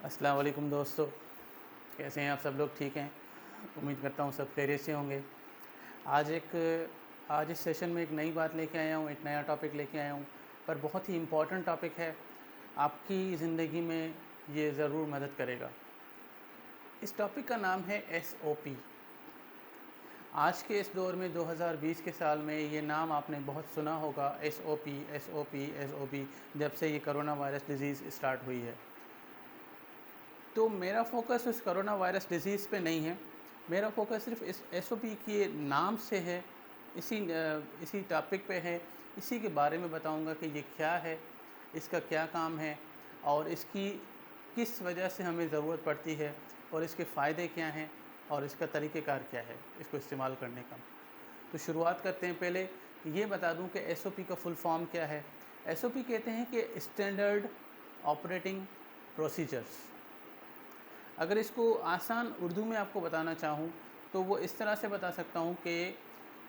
अस्सलाम वालेकुम दोस्तों, कैसे हैं आप सब लोग? ठीक हैं? उम्मीद करता हूँ सब खैरियत से होंगे। आज इस सेशन में एक नई बात लेके आया हूँ, एक नया टॉपिक लेके आया हूँ, पर बहुत ही इम्पोर्टेंट टॉपिक है। आपकी ज़िंदगी में ये ज़रूर मदद करेगा। इस टॉपिक का नाम है एसओपी। आज के इस दौर में 2020 के साल में ये नाम आपने बहुत सुना होगा, एसओपी एसओपी एसओपी, जब से ये कोरोना वायरस डिज़ीज़ स्टार्ट हुई है। तो मेरा फ़ोकस उस कोरोना वायरस डिज़ीज़ पे नहीं है, मेरा फ़ोकस सिर्फ इस एसओपी के नाम से है, इसी टॉपिक पे है। इसी के बारे में बताऊंगा कि ये क्या है, इसका क्या काम है और इसकी किस वजह से हमें ज़रूरत पड़ती है और इसके फ़ायदे क्या हैं और इसका तरीक़ेकार क्या है इसको इस्तेमाल करने का। तो शुरुआत करते हैं। पहले ये बता दूं कि एसओपी का फुल फॉर्म क्या है। एसओपी कहते हैं कि स्टैंडर्ड ऑपरेटिंग प्रोसीजर्स। अगर इसको आसान उर्दू में आपको बताना चाहूँ तो वो इस तरह से बता सकता हूँ कि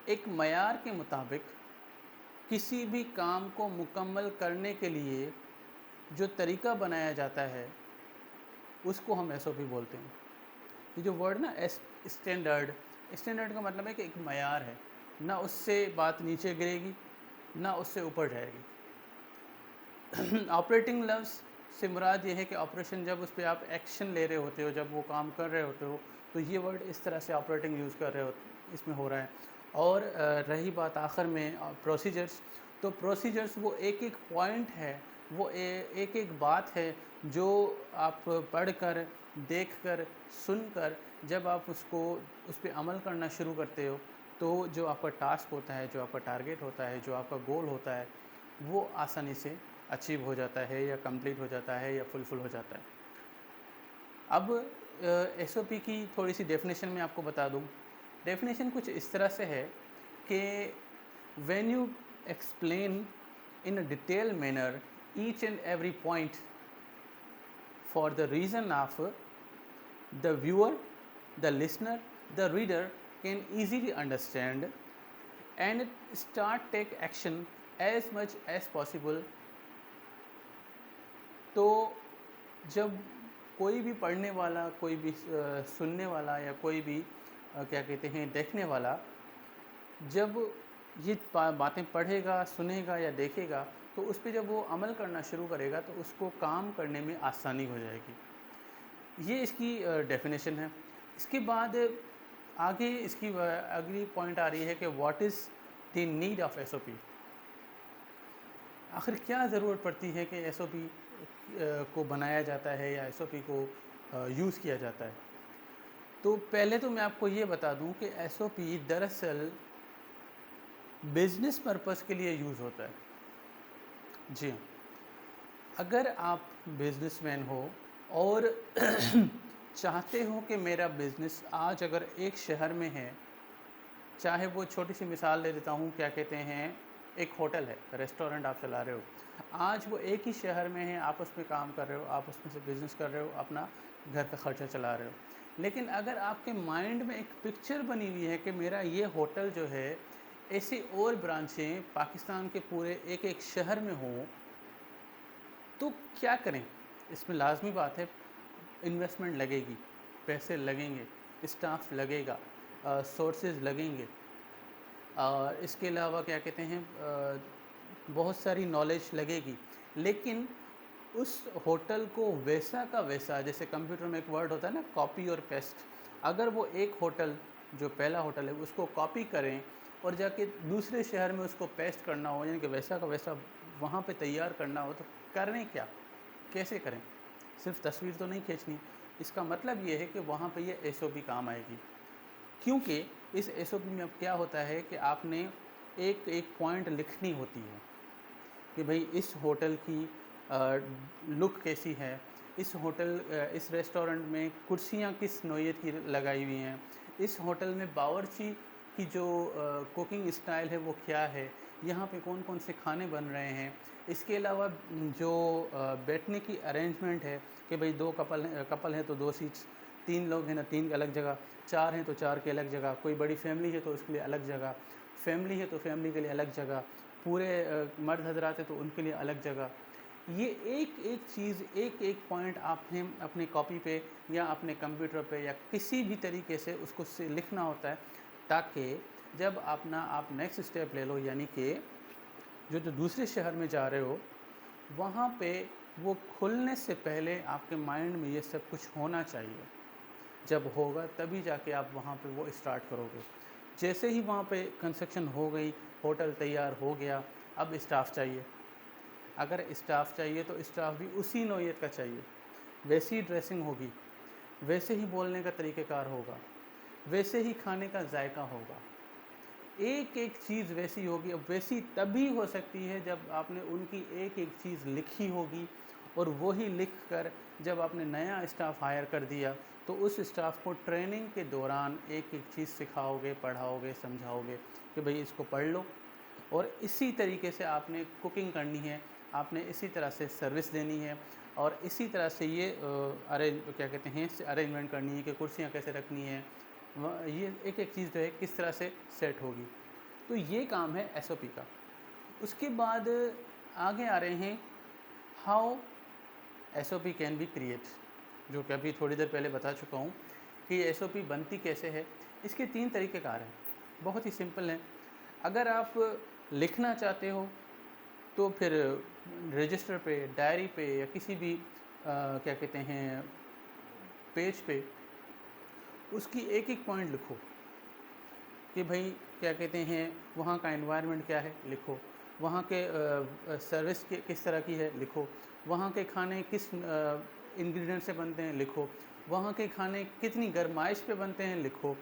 एक मयार के मुताबिक किसी भी काम को मुकम्मल करने के लिए जो तरीका बनाया जाता है उसको हम एसओपी बोलते हैं। ये जो वर्ड ना स्टैंडर्ड स्टैंडर्ड का मतलब है कि एक मयार है, ना उससे बात नीचे गिरेगी ना उससे ऊपर जाएगी। ऑपरेटिंग लफ्ज़ से मुराद ये है कि ऑपरेशन, जब उस पर आप एक्शन ले रहे होते हो, जब वो काम कर रहे होते हो, तो ये वर्ड इस तरह से ऑपरेटिंग यूज़ कर रहे हो इसमें हो रहा है। और रही बात आखिर में प्रोसीजर्स, तो प्रोसीजर्स वो एक एक पॉइंट है, वो एक एक बात है जो आप पढ़कर, देखकर, सुनकर जब आप उस पर अमल करना शुरू करते हो तो जो आपका टास्क होता है, जो आपका टारगेट होता है, जो आपका गोल होता है, वो आसानी से अचीव हो जाता है या कंप्लीट हो जाता है या फुलफिल हो जाता है। अब एसओपी की थोड़ी सी डेफिनेशन मैं आपको बता दूं। डेफिनेशन कुछ इस तरह से है कि when you explain in a detail manner each and every point for the reason of the viewer, the listener, the reader can easily understand and start take action as much as possible. तो जब कोई भी पढ़ने वाला, कोई भी सुनने वाला या कोई भी क्या कहते हैं देखने वाला, जब ये बातें पढ़ेगा, सुनेगा या देखेगा तो उस पर जब वो अमल करना शुरू करेगा तो उसको काम करने में आसानी हो जाएगी। ये इसकी डेफिनेशन है। इसके बाद आगे इसकी अगली पॉइंट आ रही है कि what is the need of SOP. आखिर क्या ज़रूरत पड़ती है कि एसओपी को बनाया जाता है या एसओपी को यूज़ किया जाता है। तो पहले तो मैं आपको ये बता दूं कि एसओपी दरअसल बिज़नेस पर्पस के लिए यूज़ होता है। जी हाँ, अगर आप बिज़नेसमैन हो और चाहते हो कि मेरा बिज़नेस आज अगर एक शहर में है, चाहे वो छोटी सी मिसाल ले देता हूँ, क्या कहते हैं, एक होटल है, रेस्टोरेंट आप चला रहे हो, आज वो एक ही शहर में है, आप उसमें काम कर रहे हो, आप उसमें से बिज़नेस कर रहे हो, अपना घर का ख़र्चा चला रहे हो। लेकिन अगर आपके माइंड में एक पिक्चर बनी हुई है कि मेरा ये होटल जो है, ऐसी और ब्रांचें पाकिस्तान के पूरे एक एक शहर में हों, तो क्या करें? इसमें लाजमी बात है, इन्वेस्टमेंट लगेगी, पैसे लगेंगे, स्टाफ लगेगा, सोर्सेज लगेंगे, इसके अलावा क्या कहते हैं, बहुत सारी नॉलेज लगेगी। लेकिन उस होटल को वैसा का वैसा, जैसे कंप्यूटर में एक वर्ड होता है ना, कॉपी और पेस्ट, अगर वो एक होटल, जो पहला होटल है, उसको कॉपी करें और जाके दूसरे शहर में उसको पेस्ट करना हो, यानी कि वैसा का वैसा वहाँ पे तैयार करना हो, तो करें क्या, कैसे करें? सिर्फ तस्वीर तो नहीं खींचनी। इसका मतलब ये है कि वहाँ पे ये एसओपी काम आएगी, क्योंकि इस एसओपी में अब क्या होता है कि आपने एक एक पॉइंट लिखनी होती है कि भाई इस होटल की लुक कैसी है, इस रेस्टोरेंट में कुर्सियाँ किस नौइयत की लगाई हुई हैं, इस होटल में बावर्ची की जो कुकिंग स्टाइल है वो क्या है, यहाँ पे कौन कौन से खाने बन रहे हैं। इसके अलावा जो बैठने की अरेंजमेंट है कि भाई दो कपल हैं तो दो सीट्स, तीन लोग हैं ना तीन अलग जगह, चार हैं तो चार की अलग जगह, कोई बड़ी फैमिली है तो उसके लिए अलग जगह, फैमिली है तो फैमिली के लिए अलग जगह, पूरे मर्द हजरात है तो उनके लिए अलग जगह। ये एक एक चीज़, एक एक पॉइंट आपने अपनी कॉपी पे या अपने कंप्यूटर पे या किसी भी तरीके से उसको से लिखना होता है, ताकि जब अपना आप नेक्स्ट स्टेप ले लो, यानी कि जो दूसरे शहर में जा रहे हो, वहाँ पे वो खुलने से पहले आपके माइंड में ये सब कुछ होना चाहिए। जब होगा तभी जाके आप वहाँ पे वो स्टार्ट करोगे। जैसे ही वहाँ पे कंस्ट्रक्शन हो गई, होटल तैयार हो गया, अब स्टाफ चाहिए। अगर स्टाफ चाहिए तो स्टाफ भी उसी नौइयत का चाहिए, वैसी ड्रेसिंग होगी, वैसे ही बोलने का तरीक़ेकार होगा, वैसे ही खाने का जायका होगा, एक एक चीज़ वैसी होगी। अब वैसी तभी हो सकती है जब आपने उनकी एक एक चीज़ लिखी होगी, और वही लिख कर जब आपने नया स्टाफ हायर कर दिया तो उस स्टाफ को ट्रेनिंग के दौरान एक एक चीज़ सिखाओगे, पढ़ाओगे, समझाओगे कि भाई इसको पढ़ लो। और इसी तरीके से आपने कुकिंग करनी है, आपने इसी तरह से सर्विस देनी है, और इसी तरह से ये क्या कहते हैं, अरेंजमेंट करनी है कि कुर्सियाँ कैसे रखनी है, ये एक एक चीज़ जो है किस तरह से सेट होगी। तो ये काम है एसओपी का। उसके बाद आगे आ रहे हैं how SOP can be create, जो कि अभी थोड़ी देर पहले बता चुका हूँ कि एसओपी बनती कैसे है। इसके 3 तरीक़ेकार हैं, बहुत ही सिंपल हैं। अगर आप लिखना चाहते हो तो फिर रजिस्टर पे, डायरी पे या किसी भी क्या कहते हैं पेज पे उसकी एक एक पॉइंट लिखो कि भाई क्या कहते हैं वहाँ का एनवायरनमेंट क्या है, लिखो। वहाँ के सर्विस किस तरह की है, लिखो। वहाँ के खाने किस इंग्रेडिएंट से बनते हैं, लिखो। वहाँ के खाने कितनी गरमाइश पे बनते हैं, लिखो।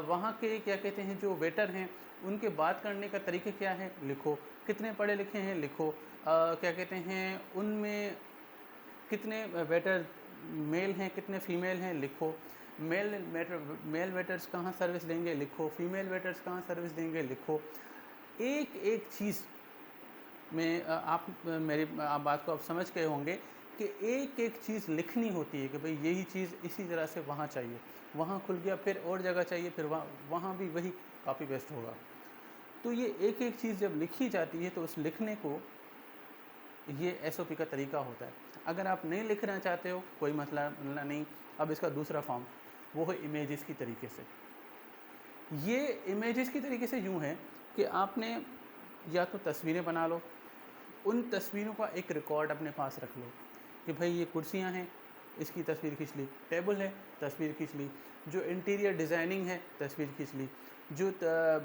वहाँ के क्या कहते हैं जो वेटर हैं उनके बात करने का तरीका क्या है, लिखो। कितने पढ़े लिखे हैं, लिखो। क्या कहते हैं उनमें कितने वेटर मेल हैं, कितने फ़ीमेल हैं, लिखो। मेल वेटर्स कहाँ सर्विस देंगे, लिखो। फीमेल वेटर्स कहाँ सर्विस देंगे, लिखो। एक एक चीज़ में आप मेरी आप बात को आप समझ गए होंगे कि एक एक चीज़ लिखनी होती है कि भाई यही चीज़ इसी तरह से वहाँ चाहिए, वहाँ खुल गया, फिर और जगह चाहिए, फिर वहाँ भी वही कॉपी पेस्ट होगा। तो ये एक एक चीज़ जब लिखी जाती है तो उस लिखने को ये एसओपी का तरीका होता है। अगर आप नहीं लिखना चाहते हो कोई मसला नहीं। अब इसका दूसरा फॉर्म वो है इमेजेस की तरीके से। ये इमेजेस की तरीके से यूँ है कि आपने या तो तस्वीरें बना लो, उन तस्वीरों का एक रिकॉर्ड अपने पास रख लो कि भाई ये कुर्सियाँ हैं, इसकी तस्वीर खींच ली, टेबल है, तस्वीर खींच ली, जो इंटीरियर डिज़ाइनिंग है, तस्वीर खींच ली, जो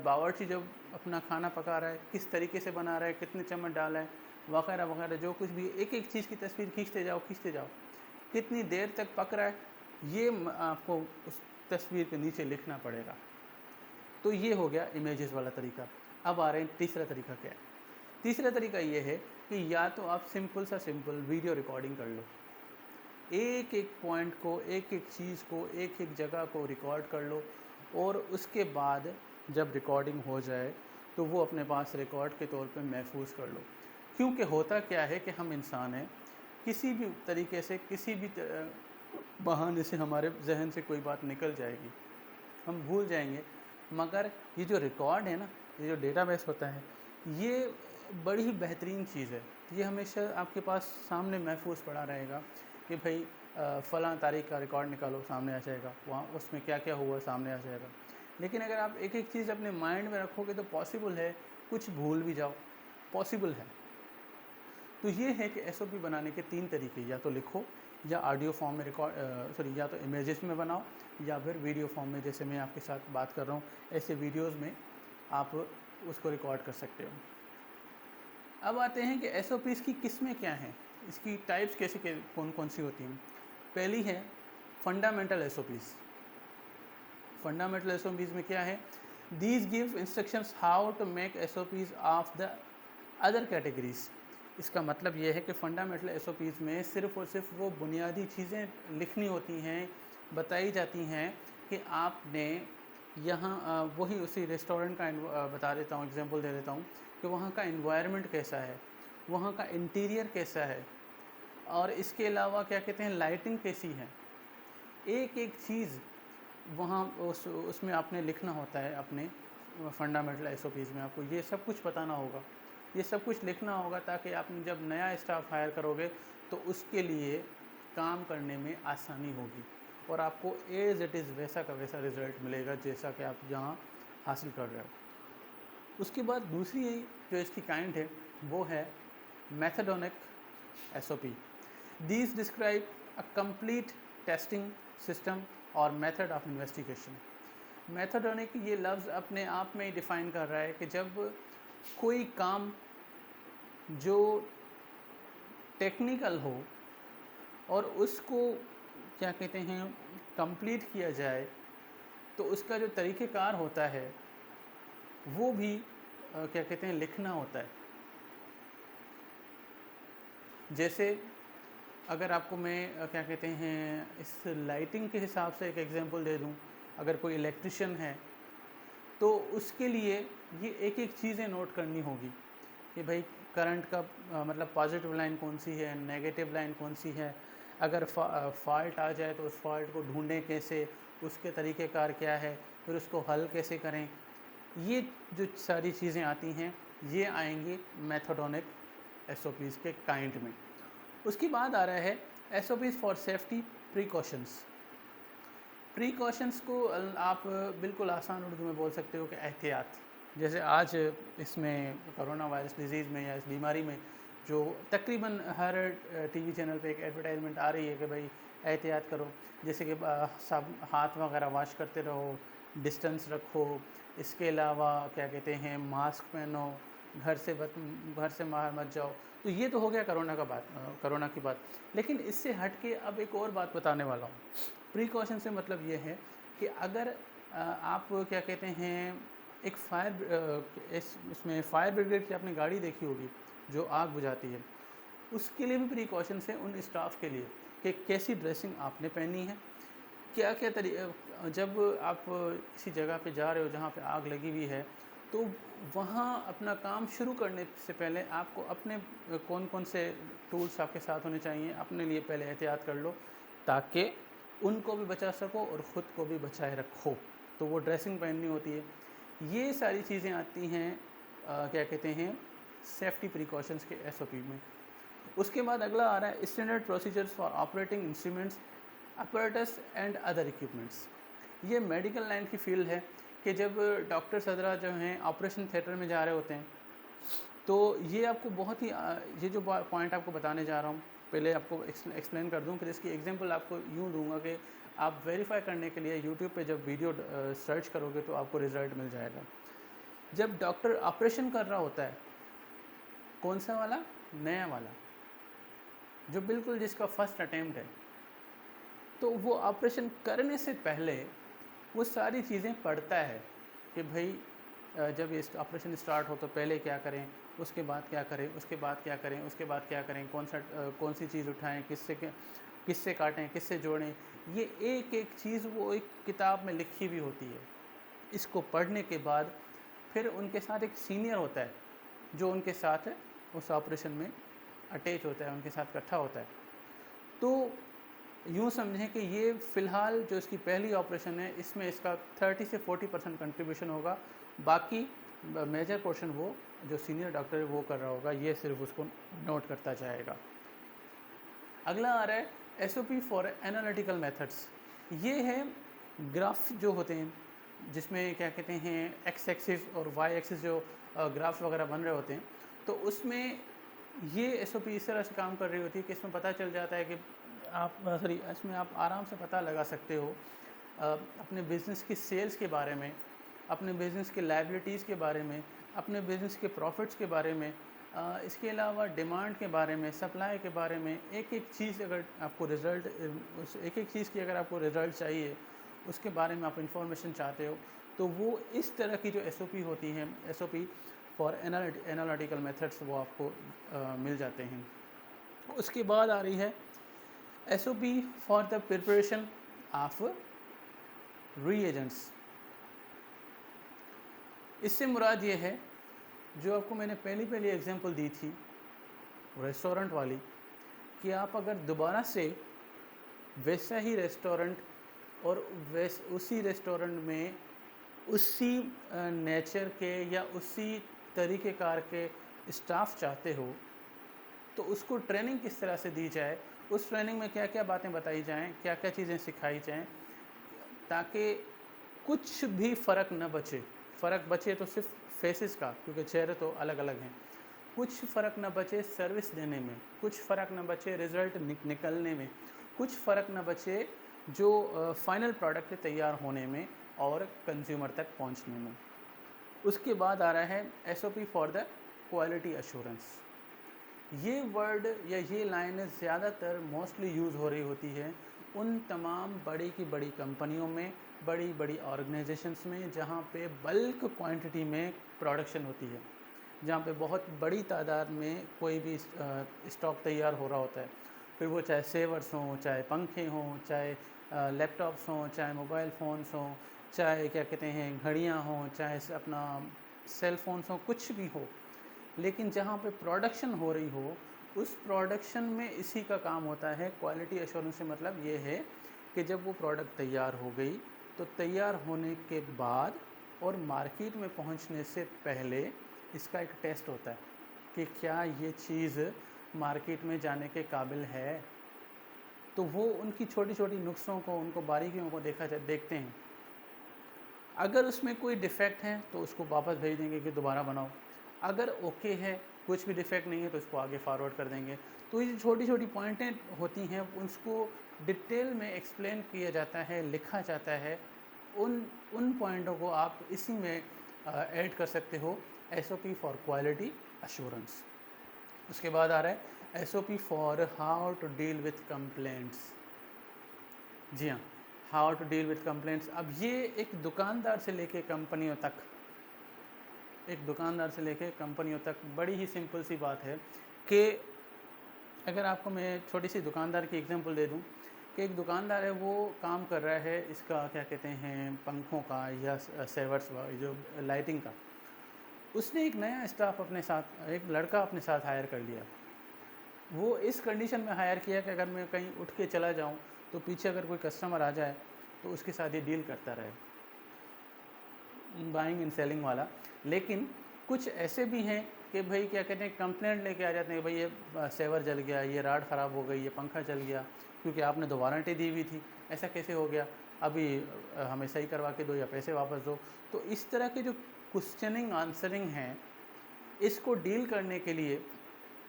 बावर्ची जब अपना खाना पका रहा है किस तरीके से बना रहा है, कितने चम्मच डाला है, वगैरह वगैरह, जो कुछ भी एक एक चीज़ की तस्वीर खींचते जाओ, कितनी देर तक पक रहा है, ये आपको उस तस्वीर के नीचे लिखना पड़ेगा। तो ये हो गया इमेजेस वाला तरीका। अब आ रहे हैं तीसरा तरीका क्या है। तीसरा तरीका ये है कि या तो आप सिंपल वीडियो रिकॉर्डिंग कर लो, एक एक पॉइंट को, एक एक चीज़ को, एक एक जगह को रिकॉर्ड कर लो, और उसके बाद जब रिकॉर्डिंग हो जाए तो वो अपने पास रिकॉर्ड के तौर पे महफूज कर लो। क्योंकि होता क्या है कि हम इंसान हैं, किसी भी तरीके से, किसी भी बहाने से हमारे जहन से कोई बात निकल जाएगी, हम भूल जाएंगे। मगर ये जो रिकॉर्ड है ना, ये जो डेटाबेस होता है, ये बड़ी ही बेहतरीन चीज़ है। ये हमेशा आपके पास सामने महफूज पड़ा रहेगा कि भाई फ़लाँ तारीख़ का रिकॉर्ड निकालो, सामने आ जाएगा, वहाँ उसमें क्या क्या हुआ सामने आ जाएगा। लेकिन अगर आप एक एक चीज़ अपने माइंड में रखोगे तो पॉसिबल है कुछ भूल भी जाओ, पॉसिबल है। तो ये है कि एसओपी बनाने के 3 तरीके, या तो लिखो, या ऑडियो फॉर्म में या तो इमेजेस में बनाओ, या फिर वीडियो फॉर्म में, जैसे मैं आपके साथ बात कर रहा हूँ ऐसे वीडियोस में आप उसको रिकॉर्ड कर सकते हो। अब आते हैं कि एसओपीज़ की किस्में क्या हैं, इसकी टाइप्स कैसे कौन कौन सी होती हैं। पहली है फंडामेंटल एसओपीज़। फंडामेंटल एसओपीज़ में क्या है, these give instructions how to make SOPs of the other categories. इसका मतलब ये है कि फ़ंडामेंटल एसओपीज़ में सिर्फ़ और सिर्फ वो बुनियादी चीज़ें लिखनी होती हैं, बताई जाती हैं कि आपने यहाँ वही उसी रेस्टोरेंट का बता देता हूँ, एग्जांपल दे देता हूँ कि वहाँ का एनवायरनमेंट कैसा है, वहाँ का इंटीरियर कैसा है, और इसके अलावा क्या कहते हैं लाइटिंग कैसी है। एक एक चीज़ वहाँ उसमें आपने लिखना होता है। अपने फंडामेंटल एसओपीज़ में आपको ये सब कुछ बताना होगा। ये सब कुछ लिखना होगा ताकि आप जब नया स्टाफ हायर करोगे तो उसके लिए काम करने में आसानी होगी और आपको एज इट इज़ वैसा का वैसा रिज़ल्ट मिलेगा जैसा कि आप यहाँ हासिल कर रहे हो। उसके बाद दूसरी जो इसकी काइंड है वो है मैथडोनिक SOP। These describe a complete testing system और मेथड ऑफ इन्वेस्टिगेशन। मैथडोनिक ये लफ्ज़ अपने आप में ही डिफ़ाइन कर रहा है कि जब कोई काम जो टेक्निकल हो और उसको क्या कहते हैं कंप्लीट किया जाए तो उसका जो तरीक़ेकार होता है वो भी क्या कहते हैं लिखना होता है। जैसे अगर आपको मैं क्या कहते हैं इस लाइटिंग के हिसाब से एक एग्जांपल दे दूं, अगर कोई इलेक्ट्रिशियन है तो उसके लिए ये एक एक चीज़ें नोट करनी होगी कि भाई करंट का मतलब पॉजिटिव लाइन कौन सी है, नेगेटिव लाइन कौन सी है, अगर फॉल्ट आ जाए तो उस फॉल्ट को ढूंढें कैसे, उसके तरीक़ेकार क्या है, फिर उसको हल कैसे करें। ये जो सारी चीज़ें आती हैं ये आएंगी मैथडोनिक SOPs के काइंड में। उसके बाद आ रहा है SOPs for safety precautions. Precautions को आप बिल्कुल आसान उर्दू में बोल सकते हो कि एहतियात। जैसे आज इसमें कोरोना वायरस डिज़ीज़ में या इस बीमारी में जो तकरीबन हर टीवी चैनल पे एक एडवर्टाइजमेंट आ रही है कि भाई एहतियात करो, जैसे कि सब हाथ वगैरह वॉश करते रहो, डिस्टेंस रखो, इसके अलावा क्या कहते हैं मास्क पहनो, घर से बाहर मत जाओ। तो ये तो हो गया कोरोना की बात। लेकिन इससे हट के अब एक और बात बताने वाला हूँ। प्रिकॉशन से मतलब ये है कि अगर आप क्या कहते हैं एक इसमें फायर ब्रिगेड की आपने गाड़ी देखी होगी जो आग बुझाती है, उसके लिए भी प्रिकॉशंस हैं उन स्टाफ के लिए कि कैसी ड्रेसिंग आपने पहनी है, क्या क्या जब आप किसी जगह पे जा रहे हो जहाँ पे आग लगी हुई है तो वहाँ अपना काम शुरू करने से पहले आपको अपने कौन कौन से टूल्स आपके साथ होने चाहिए अपने लिए पहले एहतियात कर लो ताकि उनको भी बचा सको और ख़ुद को भी बचाए रखो। तो वो ड्रेसिंग पहननी होती है। ये सारी चीज़ें आती हैं क्या कहते हैं सेफ्टी प्रिकॉशंस के SOP में। उसके बाद अगला आ रहा है standard procedures for operating instruments apparatus and other equipments. ये मेडिकल लाइन की फील्ड है कि जब डॉक्टर्स वगैरह जो हैं ऑपरेशन थिएटर में जा रहे होते हैं तो ये आपको बहुत ही ये जो पॉइंट आपको बताने जा रहा हूँ पहले आपको एक्सप्लेन कर दूँ, फिर इसकी एग्जांपल आपको यूँ दूंगा कि आप वेरीफाई करने के लिए यूट्यूब पे जब वीडियो सर्च करोगे तो आपको रिज़ल्ट मिल जाएगा। जब डॉक्टर ऑपरेशन कर रहा होता है, कौन सा वाला, नया वाला जो बिल्कुल जिसका फर्स्ट अटैम्प्ट है, तो वो ऑपरेशन करने से पहले वो सारी चीज़ें पढ़ता है कि भाई जब ये ऑपरेशन स्टार्ट हो तो पहले क्या करें, उसके बाद क्या करें, उसके बाद क्या करें, उसके बाद क्या करें, कौन सी चीज़ उठाएं, किससे काटें, किससे जोड़ें। ये एक एक चीज़ वो एक किताब में लिखी हुई होती है। इसको पढ़ने के बाद फिर उनके साथ एक सीनियर होता है जो उनके साथ उस ऑपरेशन में अटैच होता है, उनके साथ इकट्ठा होता है। तो यूँ समझें कि ये फ़िलहाल जो इसकी पहली ऑपरेशन है इसमें इसका 30 से 40% कंट्रीब्यूशन होगा, बाकी मेजर पोर्शन वो जो सीनियर डॉक्टर है वो कर रहा होगा, ये सिर्फ उसको नोट करता जाएगा। अगला आ रहा है SOP फॉर एनालिटिकल मेथड्स। ये है ग्राफ जो होते हैं जिसमें क्या कहते हैं एक्स एक्सिस और वाई एक्सिस जो ग्राफ्स वगैरह बन रहे होते हैं, तो उसमें ये SOP इस तरह से काम कर रही होती है कि इसमें पता चल जाता है कि इसमें आप आराम से पता लगा सकते हो अपने बिज़नेस की सेल्स के बारे में, अपने बिज़नेस के लायबिलिटीज़ के बारे में, अपने बिज़नेस के प्रॉफिट्स के बारे में, इसके अलावा डिमांड के बारे में, सप्लाई के बारे में। एक एक चीज़ अगर आपको रिज़ल्ट उस एक एक चीज़ की अगर आपको रिज़ल्ट चाहिए, उसके बारे में आप इंफॉर्मेशन चाहते हो, तो वो इस तरह की जो SOP होती हैं SOP फॉर एनालिटिकल मेथड्स वो आपको मिल जाते हैं। उसके बाद आ रही है SOP for the preparation of reagents. इससे मुराद ये है जो आपको मैंने पहली एग्जांपल दी थी रेस्टोरेंट वाली, कि आप अगर दोबारा से वैसा ही रेस्टोरेंट और उसी रेस्टोरेंट में उसी नेचर के या उसी तरीक़ेकार के स्टाफ चाहते हो तो उसको ट्रेनिंग किस तरह से दी जाए, उस ट्रेनिंग में क्या क्या बातें बताई जाएं, क्या क्या चीज़ें सिखाई जाएं, ताकि कुछ भी फ़र्क न बचे। फ़र्क बचे तो सिर्फ फेसेस का, क्योंकि चेहरे तो अलग अलग हैं। कुछ फ़र्क न बचे सर्विस देने में, कुछ फ़र्क न बचे रिज़ल्ट निकलने में, कुछ फ़र्क न बचे जो फाइनल प्रोडक्ट तैयार होने में और कंज्यूमर तक पहुंचने में। उसके बाद आ रहा है SOP for the quality assurance. ये वर्ड या ये लाइन ज़्यादातर मोस्टली यूज़ हो रही होती है उन तमाम बड़ी की बड़ी कंपनियों में, बड़ी बड़ी ऑर्गेनाइजेशंस में, जहाँ पे बल्क क्वांटिटी में प्रोडक्शन होती है, जहाँ पे बहुत बड़ी तादाद में कोई भी स्टॉक तैयार हो रहा होता है। फिर वो चाहे सेवर्स हों, चाहे पंखे हों, चाहे लैपटॉप्स हों, चाहे मोबाइल फ़ोन्स हों, चाहे क्या कहते हैं घड़ियाँ हों, चाहे अपना सेल फोन्स हों, कुछ भी हो, लेकिन जहाँ पे प्रोडक्शन हो रही हो उस प्रोडक्शन में इसी का काम होता है। क्वालिटी एश्योरेंस से मतलब ये है कि जब वो प्रोडक्ट तैयार हो गई तो तैयार होने के बाद और मार्केट में पहुंचने से पहले इसका एक टेस्ट होता है कि क्या ये चीज़ मार्केट में जाने के काबिल है। तो वो उनकी छोटी छोटी नुस्खों को, उनको बारीकियों को देखते हैं। अगर उसमें कोई डिफ़ेक्ट है तो उसको वापस भेज देंगे कि दोबारा बनाओ। अगर ओके है, कुछ भी डिफ़ेक्ट नहीं है, तो उसको आगे फॉरवर्ड कर देंगे। तो ये छोटी छोटी पॉइंटें होती हैं, उसको डिटेल में एक्सप्लेन किया जाता है, लिखा जाता है। उन उन पॉइंटों को आप इसी में ऐड कर सकते हो, SOP फॉर क्वालिटी अश्योरेंस। उसके बाद आ रहा है SOP for how to deal with complaints. जी हाँ, how to deal with complaints. अब ये एक दुकानदार से लेके कंपनियों तक, एक दुकानदार से लेके कंपनियों तक बड़ी ही सिंपल सी बात है कि अगर आपको मैं छोटी सी दुकानदार की एग्जांपल दे दूं कि एक दुकानदार है, वो काम कर रहा है इसका क्या कहते हैं पंखों का या सेवर्स जो लाइटिंग का। उसने एक नया स्टाफ अपने साथ, एक लड़का अपने साथ हायर कर लिया। वो इस कंडीशन में हायर किया कि अगर मैं कहीं उठ के चला जाऊं तो पीछे अगर कोई कस्टमर आ जाए तो उसके साथ ये डील करता रहे, बाइंग एंड सेलिंग वाला। लेकिन कुछ ऐसे भी हैं कि भाई क्या कहते हैं कंप्लेंट लेके आ जाते हैं, भाई ये सेवर जल गया, ये राड ख़राब हो गई, ये पंखा जल गया, क्योंकि आपने तो वारंटी दी हुई थी, ऐसा कैसे हो गया, अभी हमें सही करवा के दो या पैसे वापस दो। तो इस तरह के जो क्वेश्चनिंग आंसरिंग हैं, इसको डील करने के लिए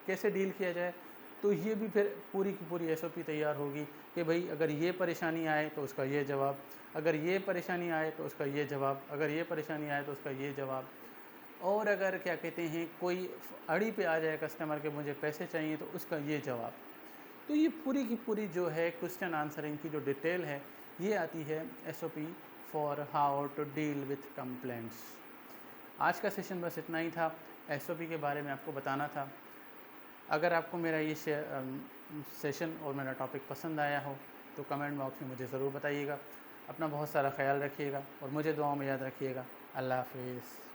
कैसे डील किया जाए, तो ये भी फिर पूरी की पूरी SOP तैयार होगी कि भाई अगर ये परेशानी आए तो उसका ये जवाब, अगर ये परेशानी आए तो उसका ये जवाब, अगर ये परेशानी आए तो उसका ये जवाब। और अगर क्या कहते हैं कोई अड़ी पे आ जाए कस्टमर के मुझे पैसे चाहिए तो उसका ये जवाब। तो ये पूरी की पूरी जो है क्वेश्चन आंसरिंग की जो डिटेल है, ये आती है SOP for how to deal with complaints. आज का सेशन बस इतना ही था, SOP के बारे में आपको बताना था। अगर आपको मेरा ये सेशन और मेरा टॉपिक पसंद आया हो तो कमेंट बॉक्स में मुझे ज़रूर बताइएगा। अपना बहुत सारा ख्याल रखिएगा और मुझे दुआओं में याद रखिएगा। अल्लाह हाफिज़।